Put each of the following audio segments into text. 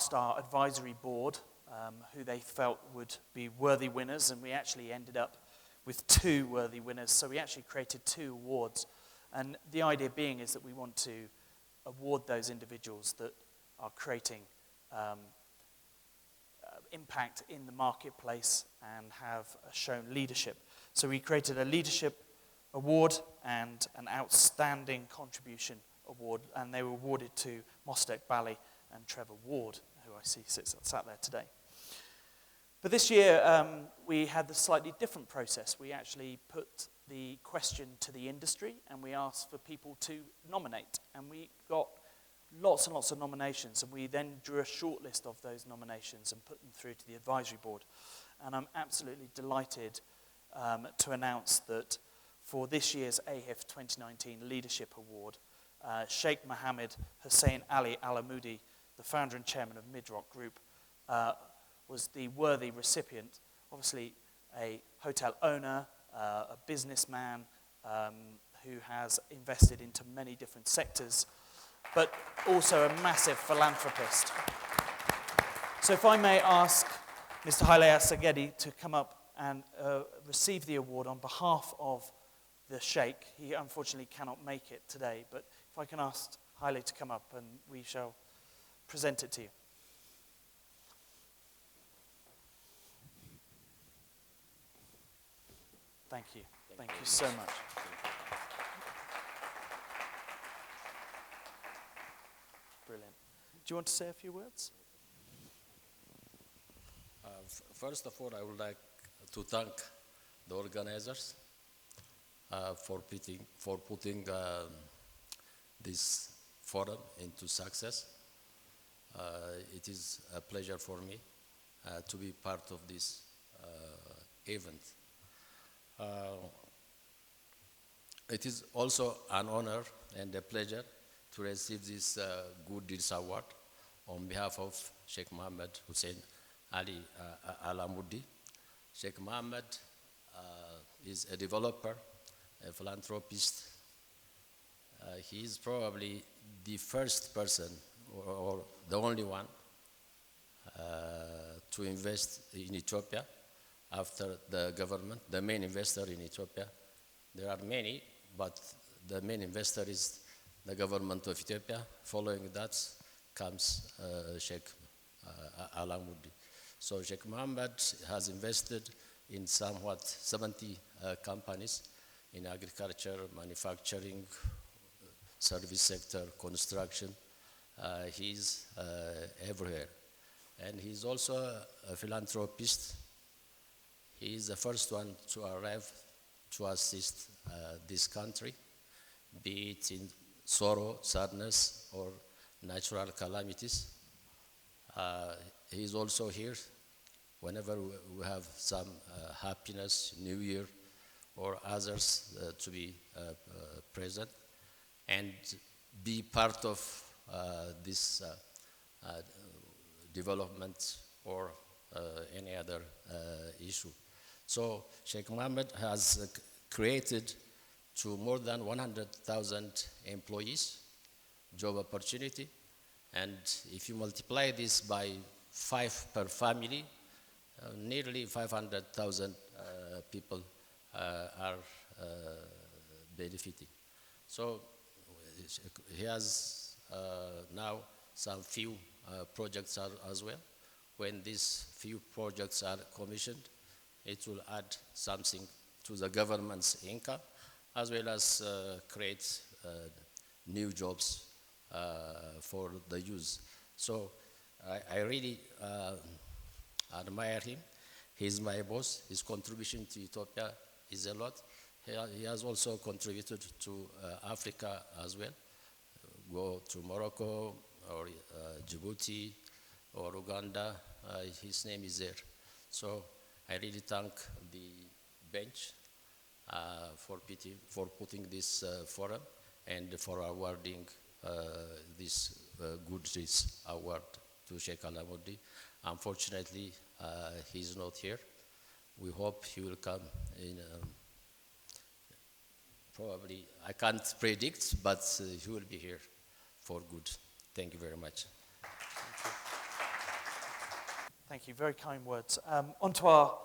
asked our advisory board who they felt would be worthy winners, and we actually ended up with 2 worthy winners. So we actually created 2 awards. And the idea being is that we want to award those individuals that are creating impact in the marketplace and have shown leadership. So we created a leadership award and an outstanding contribution award, and they were awarded to Mostek Bali and Trevor Ward, who I see sat there today. But this year, we had the slightly different process. We actually put the question to the industry, and we asked for people to nominate. And we got lots and lots of nominations, and we then drew a short list of those nominations and put them through to the advisory board. And I'm absolutely delighted to announce that for this year's AHIF 2019 Leadership Award, Sheikh Mohammed Hussein Al-Amoudi, the founder and chairman of MIDROC Group, was the worthy recipient. Obviously a hotel owner, a businessman who has invested into many different sectors, but also a massive philanthropist. So if I may ask Mr. Haile Assegedi to come up and receive the award on behalf of the Sheikh. He unfortunately cannot make it today, but if I can ask Haile to come up and we shall present it to you. Thank you. Thank you so much. Brilliant. Do you want to say a few words? First of all, I would like to thank the organizers for putting this forum into success. It is a pleasure for me to be part of this event. It is also an honor and a pleasure to receive this Good Deeds Award on behalf of Sheikh Mohammed Hussein Al-Amoudi. Sheikh Mohammed is a developer, a philanthropist. He is probably the first person or the only one to invest in Ethiopia after the government, the main investor in Ethiopia. There are many, but the main investor is the government of Ethiopia. Following that comes Sheikh Al-Amoudi. So Sheikh Mohammed has invested in somewhat 70 companies in agriculture, manufacturing, service sector, construction. He's everywhere. And he's also a philanthropist. He is the first one to arrive to assist this country, be it in sorrow, sadness, or natural calamities. He is also here whenever we have some happiness, New Year, or others to be present and be part of this development or any other issue. So Sheikh Mohammed has created to more than 100,000 employees job opportunity, and if you multiply this by 5 per family, nearly 500,000 people are benefiting. So he has now some few projects as well. When these few projects are commissioned, it will add something to the government's income, as well as create new jobs for the youth. So I really admire him. He's my boss. His contribution to Ethiopia is a lot. He has also contributed to Africa as well. Go to Morocco or Djibouti or Uganda, his name is there. So I really thank the bench for putting this forum and for awarding this Good Deeds Award to Sheikh Al-Amoudi. Unfortunately, he's not here. We hope he will come in, probably, I can't predict, but he will be here for good. Thank you very much. Thank you. Thank you. Very kind words. On to our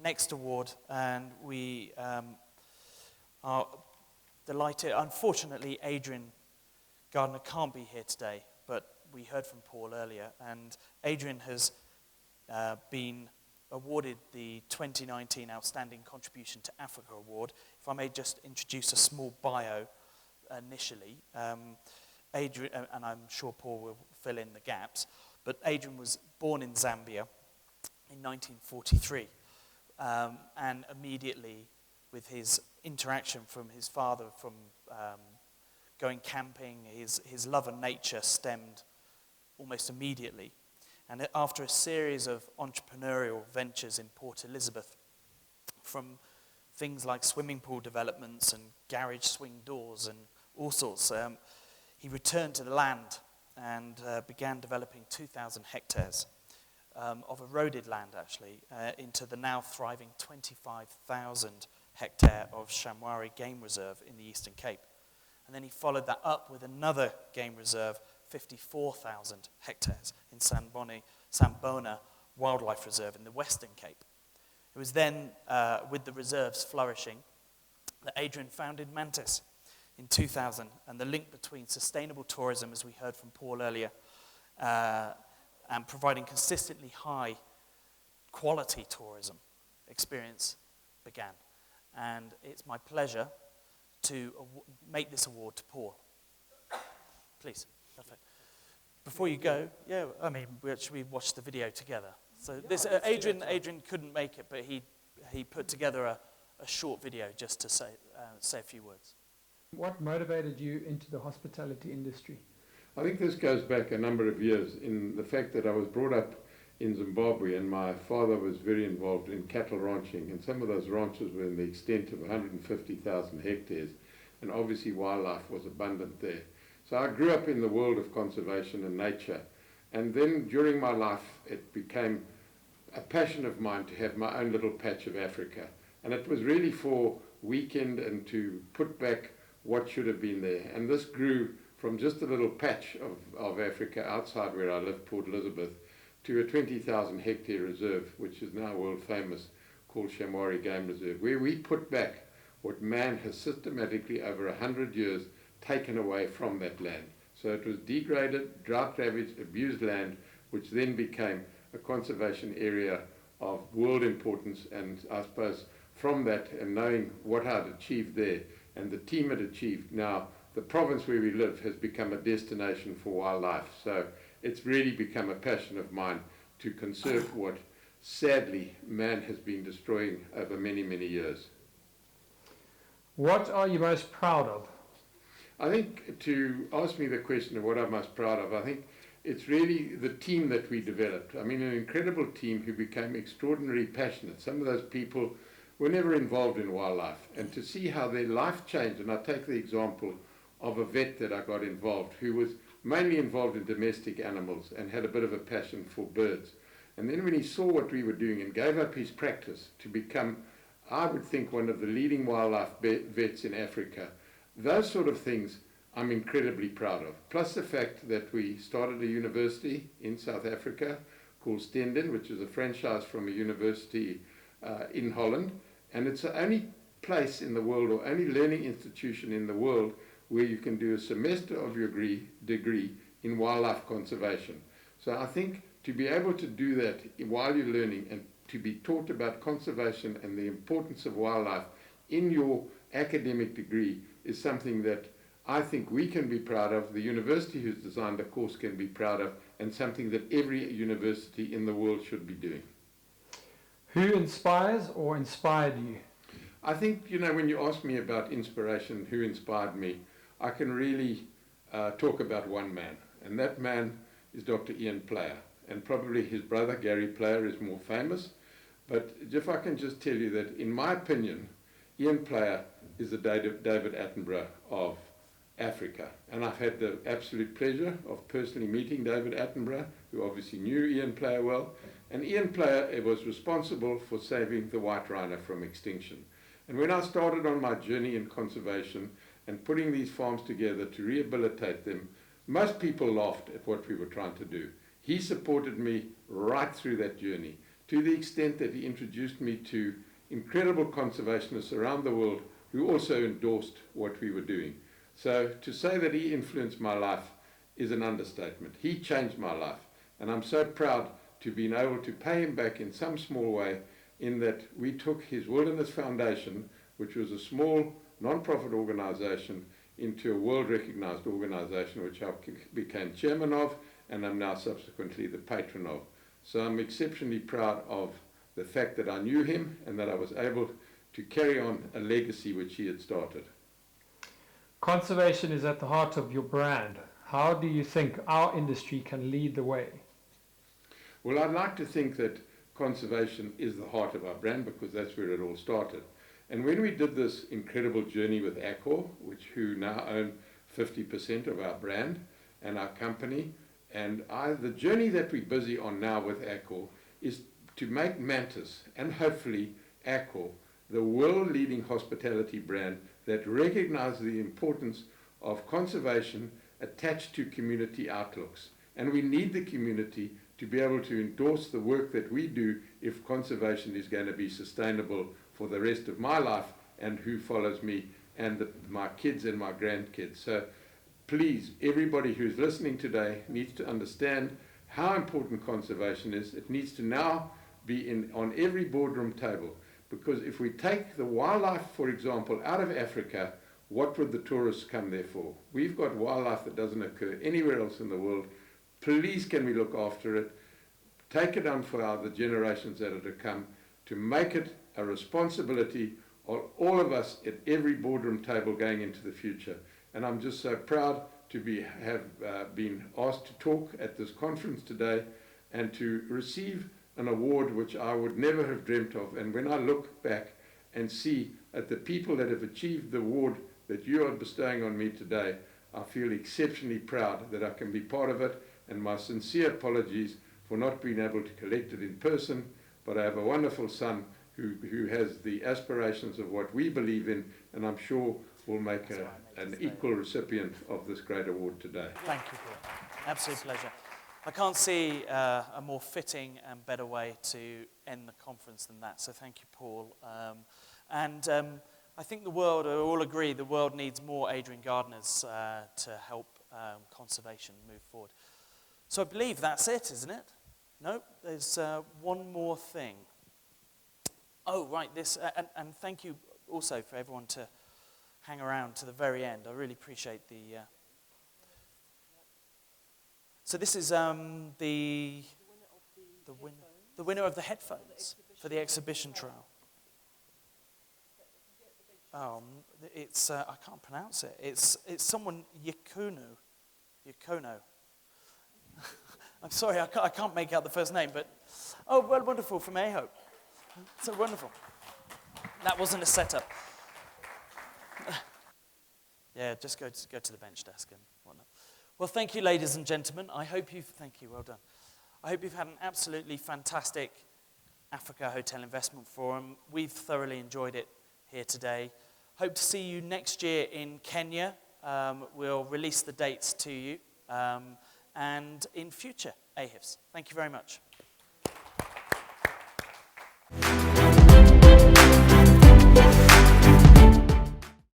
next award, and we are delighted. Unfortunately, Adrian Gardiner can't be here today, but we heard from Paul earlier, and Adrian has been awarded the 2019 Outstanding Contribution to Africa Award. If I may just introduce a small bio initially. Adrian, and I'm sure Paul will fill in the gaps, but Adrian was born in Zambia in 1943, and immediately with his interaction from his father, from going camping, his love of nature stemmed almost immediately. And after a series of entrepreneurial ventures in Port Elizabeth, from things like swimming pool developments and garage swing doors and all sorts, he returned to the land and began developing 2,000 hectares of eroded land, actually, into the now thriving 25,000 hectare of Shamwari Game Reserve in the Eastern Cape. And then he followed that up with another game reserve, 54,000 hectares in Sambona Wildlife Reserve in the Western Cape. It was then, with the reserves flourishing, that Adrian founded Mantis in 2000, and the link between sustainable tourism, as we heard from Paul earlier, and providing consistently high quality tourism experience began. And it's my pleasure to make this award to Paul. Please. Perfect. Before you go, we watched the video together. So this Adrian couldn't make it, but he put together a short video just to say a few words. What motivated you into the hospitality industry? I think this goes back a number of years in the fact that I was brought up in Zimbabwe, and my father was very involved in cattle ranching, and some of those ranches were in the extent of 150,000 hectares, and obviously wildlife was abundant there. So I grew up in the world of conservation and nature, and then during my life it became a passion of mine to have my own little patch of Africa, and it was really for weekend and to put back what should have been there. And this grew from just a little patch of Africa outside where I live, Port Elizabeth, to a 20,000 hectare reserve, which is now world famous, called Shamwari Game Reserve, where we put back what man has systematically over 100 years taken away from that land. So it was degraded, drought-ravaged, abused land, which then became a conservation area of world importance. And I suppose from that, and knowing what I'd achieved there and the team had achieved, now the province where we live has become a destination for wildlife. So it's really become a passion of mine to conserve what sadly man has been destroying over many, many years. What are you most proud of? I think, to ask me the question of what I'm most proud of, I think it's really the team that we developed. I mean, an incredible team who became extraordinarily passionate. Some of those people were never involved in wildlife, and to see how their life changed, and I take the example of a vet that I got involved who was mainly involved in domestic animals and had a bit of a passion for birds. And then when he saw what we were doing and gave up his practice to become, I would think, one of the leading wildlife vets in Africa, those sort of things I'm incredibly proud of. Plus the fact that we started a university in South Africa called Stenden, which is a franchise from a university in Holland, and it's the only place in the world, or only learning institution in the world, where you can do a semester of your degree in wildlife conservation. So I think to be able to do that while you're learning, and to be taught about conservation and the importance of wildlife in your academic degree, is something that I think we can be proud of, the university who's designed the course can be proud of, and something that every university in the world should be doing. Who inspires or inspired you? I think, when you ask me about inspiration, who inspired me, I can really talk about one man, and that man is Dr. Ian Player, and probably his brother Gary Player is more famous. But if I can just tell you that, in my opinion, Ian Player is the David Attenborough of Africa, and I've had the absolute pleasure of personally meeting David Attenborough, who obviously knew Ian Player well, and Ian Player was responsible for saving the white rhino from extinction. And when I started on my journey in conservation and putting these farms together to rehabilitate them, most people laughed at what we were trying to do. He supported me right through that journey, to the extent that he introduced me to incredible conservationists around the world who also endorsed what we were doing. So to say that he influenced my life is an understatement. He changed my life, and I'm so proud to be able to pay him back in some small way, in that we took his Wilderness Foundation, which was a small non-profit organization, into a world-recognized organization, which I became chairman of, and I'm now subsequently the patron of. So I'm exceptionally proud of the fact that I knew him and that I was able to carry on a legacy which he had started. Conservation is at the heart of your brand. How do you think our industry can lead the way? Well, I'd like to think that conservation is the heart of our brand, because that's where it all started. And when we did this incredible journey with Accor, who now own 50% of our brand and our company, and the journey that we're busy on now with Accor is to make Mantis, and hopefully Accor, the world-leading hospitality brand that recognizes the importance of conservation attached to community outlooks. And we need the community to be able to endorse the work that we do if conservation is going to be sustainable for the rest of my life and who follows me and my kids and my grandkids. So please, everybody who's listening today needs to understand how important conservation is. It needs to now be on every boardroom table, because if we take the wildlife, for example, out of Africa, what would the tourists come there for? We've got wildlife that doesn't occur anywhere else in the world. Please, can we look after it, take it on for the generations that are to come, to make it a responsibility of all of us at every boardroom table going into the future. And I'm just so proud to have been asked to talk at this conference today and to receive an award which I would never have dreamt of. And when I look back and see at the people that have achieved the award that you are bestowing on me today, I feel exceptionally proud that I can be part of it, and my sincere apologies for not being able to collect it in person, but I have a wonderful son who has the aspirations of what we believe in, and I'm sure will make an equal recipient of this great award today. Thank you, Paul. Absolute pleasure. I can't see a more fitting and better way to end the conference than that, so thank you, Paul. I think the world, all agree, the world needs more Adrian Gardiners to help conservation move forward. So I believe that's it, isn't it? No, there's one more thing. Oh, right, this, and thank you also for everyone to hang around to the very end. I really appreciate the... So this is the winner of the headphones for the exhibition trial. It's I can't pronounce it. It's someone Yakono. I'm sorry, I can't make out the first name, but oh, well, wonderful, from AHIF. So wonderful. That wasn't a setup. Yeah, just go to the bench desk and whatnot. Well, thank you, ladies and gentlemen. Thank you, well done. I hope you've had an absolutely fantastic Africa Hotel Investment Forum. We've thoroughly enjoyed it here today. Hope to see you next year in Kenya. We'll release the dates to you. And in future AHIFs. Thank you very much.